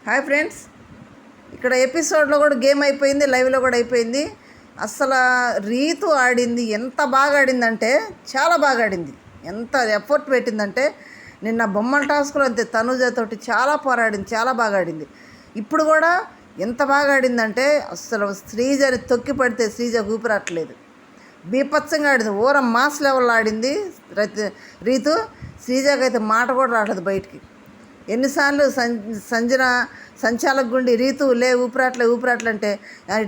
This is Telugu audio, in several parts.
హాయ్ ఫ్రెండ్స్, ఇక్కడ ఎపిసోడ్లో కూడా గేమ్ అయిపోయింది, లైవ్లో కూడా అయిపోయింది. అసలు రీతు ఆడింది ఎంత బాగా ఆడిందంటే చాలా బాగా ఆడింది. ఎంత ఎఫర్ట్ పెట్టిందంటే నిన్న బొమ్మల టాస్క్లో అంతే తనుజతోటి చాలా పోరాడింది, చాలా బాగా ఆడింది. ఇప్పుడు కూడా ఎంత బాగా ఆడిందంటే అసలు శ్రీజని తొక్కి పడితే శ్రీజ ఊపిరాట్లేదు. బీపత్సంగా ఆడింది, ఊర మాస్ లెవెల్లో ఆడింది రీతు. శ్రీజకి అయితే మాట కూడా రావట్లేదు బయటికి. ఎన్నిసార్లు సంజన సంచాలక గుండి రీతు ఊపిరాట్లే అంటే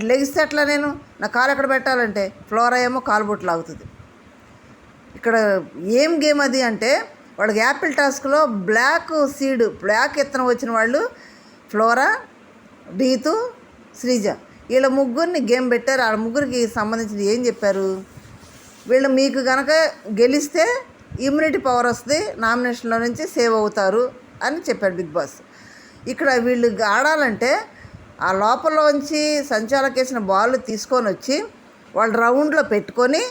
లెగిస్తే ఎట్లా, నేను నా కాలు ఎక్కడ పెట్టాలంటే ఫ్లోరా ఏమో కాలుబొట్టు లాగుతుంది. ఇక్కడ ఏం గేమ్ అది అంటే వాళ్ళకి యాపిల్ టాస్క్లో బ్లాక్ ఎత్తనం వచ్చిన వాళ్ళు ఫ్లోరా, రీతు, శ్రీజ, వీళ్ళ ముగ్గురిని గేమ్ పెట్టారు. ఆ ముగ్గురికి సంబంధించిన ఏం చెప్పారు, వీళ్ళు మీకు కనుక గెలిస్తే ఇమ్యూనిటీ పవర్ వస్తుంది, నామినేషన్లో నుంచి సేవ్ అవుతారు అని చెప్పాడు బిగ్ బాస్. ఇక్కడ వీళ్ళు ఆడాలంటే ఆ లోపలలోంచి సంచాలక వేసిన బాల్ తీసుకొని వచ్చి వాళ్ళు రౌండ్లో పెట్టుకొని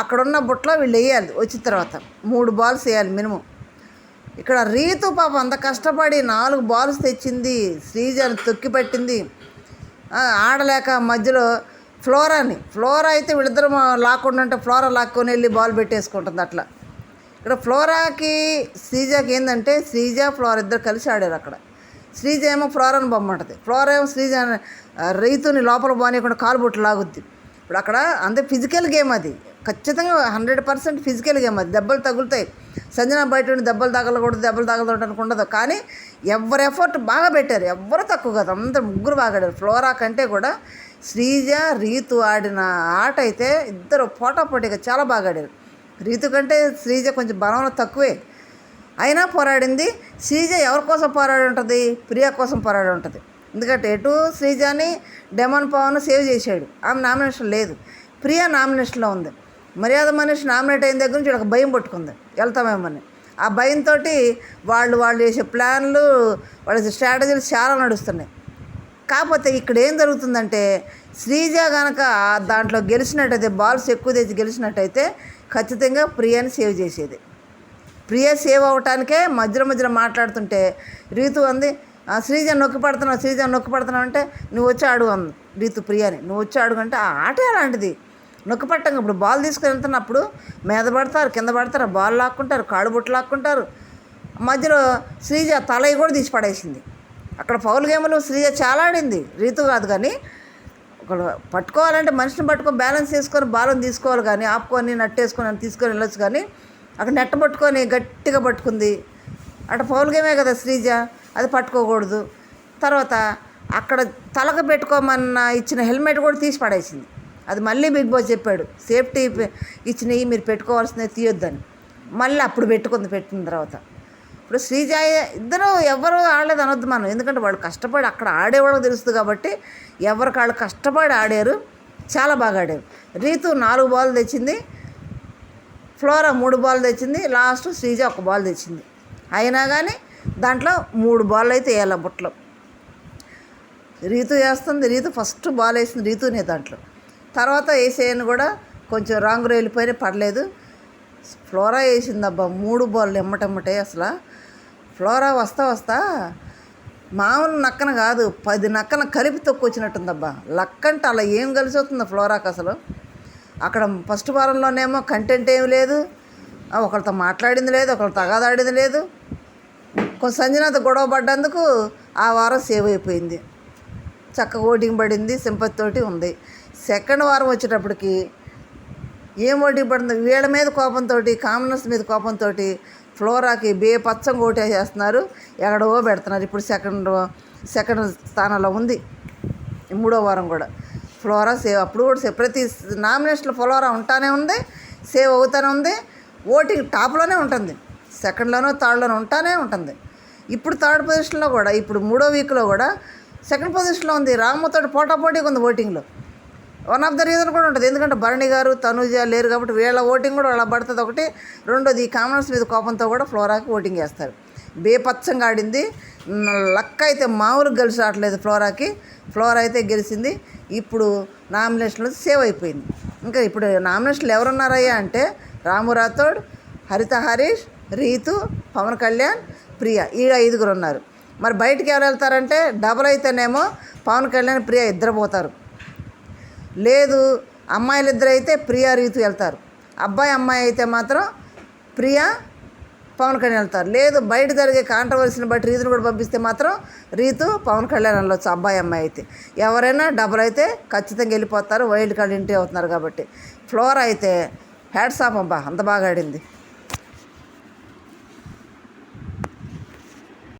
అక్కడున్న బుట్టలో వీళ్ళు వేయాలి. వచ్చిన తర్వాత 3 బాల్స్ వేయాలి మినిమం. ఇక్కడ రీతు పాపం అంత కష్టపడి 4 బాల్స్ తెచ్చింది, శ్రీజని తొక్కి పట్టింది. ఆడలేక మధ్యలో ఫ్లోరా అయితే వీళ్ళిద్దరు లాక్కుండా ఉంటే ఫ్లోరా లాక్కొని వెళ్ళి బాల్ పెట్టేసుకుంటుంది. అట్లా ఇక్కడ ఫ్లోరాకి శ్రీజకి ఏంటంటే ఫ్లోరా ఇద్దరు కలిసి ఆడారు. అక్కడ శ్రీజ ఏమో ఫ్లోరాని బొమ్మంటుంది, ఫ్లోరా ఏమో రీతుని లోపల బానియకుండా కాలుబొట్టు లాగుద్ది. ఇప్పుడు అక్కడ అంతే ఫిజికల్ గేమ్ అది, ఖచ్చితంగా 100% ఫిజికల్ గేమ్ అది. దెబ్బలు తగులుతాయి, సంజన బయట ఉండి దెబ్బలు తగలకూడదు ఉండదు. కానీ ఎవరి ఎఫర్ట్ బాగా పెట్టారు, ఎవ్వరు తక్కువ కాదు, అందరు ముగ్గురు బాగా ఆడారు. ఫ్లోరా కంటే కూడా శ్రీజ రీతు ఆడిన ఆట అయితే ఇద్దరు పోటాపోటీగా చాలా బాగా ఆడారు. రీతు కంటే శ్రీజ కొంచెం బలంలో తక్కువే, అయినా పోరాడింది. శ్రీజ ఎవరి కోసం పోరాడి ఉంటుంది, ప్రియా కోసం పోరాడి ఉంటుంది. ఎందుకంటే ఎటు శ్రీజని డెమన్ పవన్ సేవ్ చేశాడు, ఆమె నామినేషన్ లేదు. ప్రియా నామినేషన్లో ఉంది. మర్యాద మనిషి నామినేట్ అయిన దగ్గర నుంచి ఒక భయం పట్టుకుంది, వెళ్తామేమని. ఆ భయంతో వాళ్ళు చేసే ప్లాన్లు, వాళ్ళ స్ట్రాటజీలు చాలా నడుస్తున్నాయి. కాకపోతే ఇక్కడ ఏం జరుగుతుందంటే శ్రీజ కనుక దాంట్లో గెలిచినట్టయితే, బాల్స్ ఎక్కువ తెచ్చి గెలిచినట్టయితే ఖచ్చితంగా ప్రియాని సేవ్ చేసేది. ప్రియ సేవ్ అవ్వటానికే మధ్యలో మాట్లాడుతుంటే రీతు అంది, శ్రీజ నొక్కి పడుతున్నావు అంటే నువ్వు వచ్చి అడుగు అంది రీతు ప్రియాని. నువ్వు వచ్చి అడుగు అంటే ఆ ఆటే అలాంటిది, నొక్కి పట్టంగా. ఇప్పుడు బాల్ తీసుకుని వెళ్తున్నప్పుడు మీద పడతారు, కింద పడతారు, బాల్ లాక్కుంటారు, కాడుబొట్టు లాక్కుంటారు. మధ్యలో శ్రీజ తలయి కూడా తీసి పడేసింది. అక్కడ ఫౌల్ గేమ్లు శ్రీజ చాలా ఆడింది, రీతు కాదు. కానీ ఒకళ్ళు పట్టుకోవాలంటే మనిషిని పట్టుకొని బ్యాలెన్స్ చేసుకొని బాలను తీసుకోవాలి, కానీ ఆపుకొని నట్టేసుకొని తీసుకొని వెళ్ళొచ్చు. కానీ అక్కడ నెట్ట పట్టుకొని గట్టిగా పట్టుకుంది. అక్కడ ఫౌల్ గేమే కదా శ్రీజ, అది పట్టుకోకూడదు. తర్వాత అక్కడ తలకు పెట్టుకోమన్న ఇచ్చిన హెల్మెట్ కూడా తీసి పడేసింది. అది మళ్ళీ బిగ్ బాస్ చెప్పాడు, సేఫ్టీ ఇచ్చినవి మీరు పెట్టుకోవాల్సినవి తీయొద్దని. మళ్ళీ అప్పుడు పెట్టిన తర్వాత ఇప్పుడు శ్రీజ ఇద్దరు ఎవరు ఆడలేదు అనొద్దు మనం, ఎందుకంటే వాళ్ళు కష్టపడి అక్కడ ఆడేవాళ్ళకి తెలుస్తుంది. కాబట్టి ఎవరికి వాళ్ళు కష్టపడి ఆడారు, చాలా బాగా ఆడారు. రీతు 4 బాల్ తెచ్చింది, ఫ్లోరా 3 బాల్ తెచ్చింది, లాస్ట్ శ్రీజ 1 బాల్ తెచ్చింది. అయినా కానీ దాంట్లో 3 బాల్ అయితే వేయాలి బుట్టలో. రీతు వేస్తుంది, రీతు ఫస్ట్ బాల్ వేసింది రీతునే దాంట్లో. తర్వాత వేసేయని కూడా కొంచెం రాంగ్ వెళ్ళిపోయినా పడలేదు. ఫ్లోరా వేసిందబ్బా 3 బాల్ ఎమ్మటెమ్మటే. అసలు ఫ్లోరా వస్తా మామూలు నక్కన కాదు, 10 నక్కన కలిపి తొక్కొచ్చినట్టుందబ్బా. లక్కంటే అలా ఏం కలిసి వస్తుందో ఫ్లోరాకి అసలు. అక్కడ ఫస్ట్ వారంలోనేమో కంటెంట్ ఏమి లేదు, ఒకరితో మాట్లాడింది లేదు, ఒకరితో తగాదాడింది లేదు. కొంచెం సంజనాతో గొడవ పడ్డందుకు ఆ వారం సేవ్ అయిపోయింది, చక్కగా ఓటింగ్ పడింది, సింపతితోటి ఉంది. సెకండ్ వారం వచ్చేటప్పటికి ఏం ఓటింగ్ పడుతుంది, వీళ్ళ మీద కోపంతో, కామనర్స్ మీద కోపంతో ఫ్లోరాకి బేపచ్చంగా ఓటేసేస్తున్నారు, ఎక్కడో పెడుతున్నారు. ఇప్పుడు సెకండ్ స్థానంలో ఉంది 3వ వారం కూడా ఫ్లోరా సేవ్. అప్పుడు కూడా సేవ్, ప్రతి నామినేషన్లో ఫ్లోరా ఉంటానే ఉంది, సేవ్ అవుతూనే ఉంది, ఓటింగ్ టాప్లోనే ఉంటుంది, సెకండ్లోనో థర్డ్లోనో ఉంటానే ఉంటుంది. ఇప్పుడు 3rd పొజిషన్లో కూడా, ఇప్పుడు 3వ వీక్లో కూడా 2nd పొజిషన్లో ఉంది. రాముతో పోటాపోటీగా ఉంది ఓటింగ్లో. వన్ ఆఫ్ ద రీజన్ కూడా ఉంటుంది, ఎందుకంటే భరణి గారు తనుజ లేరు కాబట్టి వీళ్ళ ఓటింగ్ కూడా అలా పడుతుంది. ఒకటి, రెండోది ఈ కామనర్స్ మీద కోపంతో కూడా ఫ్లోరాకి ఓటింగ్ వేస్తారు. బేపచ్చంగా ఆడింది. లక్క అయితే మామూలుగా కలిసి రావట్లేదు ఫ్లోరాకి. ఫ్లోరా అయితే గెలిచింది. ఇప్పుడు నామినేషన్లో సేవ్ అయిపోయింది. ఇంకా ఇప్పుడు నామినేషన్లు ఎవరున్నారయ్యా అంటే రాము రాథోడ్, హరిత హరీష్, రీతు, పవన్ కళ్యాణ్, ప్రియ, ఈ 5 ఉన్నారు. మరి బయటికి ఎవరు వెళ్తారంటే డబుల్ అయితేనేమో పవన్ కళ్యాణ్ ప్రియా ఇద్దరు పోతారు. లేదు అమ్మాయిలు ఇద్దరు అయితే ప్రియా రీతు వెళ్తారు. అబ్బాయి అమ్మాయి అయితే మాత్రం ప్రియా పవన్ కళ్యాణ్ వెళ్తారు. లేదు బయట జరిగే కాంట్రవర్సీని బట్టి రీతుని కూడా పంపిస్తే మాత్రం రీతు పవన్ కళ్యాణ్ వెళ్ళొచ్చు. అబ్బాయి అమ్మాయి అయితే ఎవరైనా డబుల్ అయితే ఖచ్చితంగా వెళ్ళిపోతారు. వైల్డ్ కార్డ్ ఎంట్రీ అవుతున్నారు కాబట్టి. ఫ్లోర్ అయితే హ్యాట్స్ ఆఫ్ అబ్బా, అంత బాగా ఆడింది.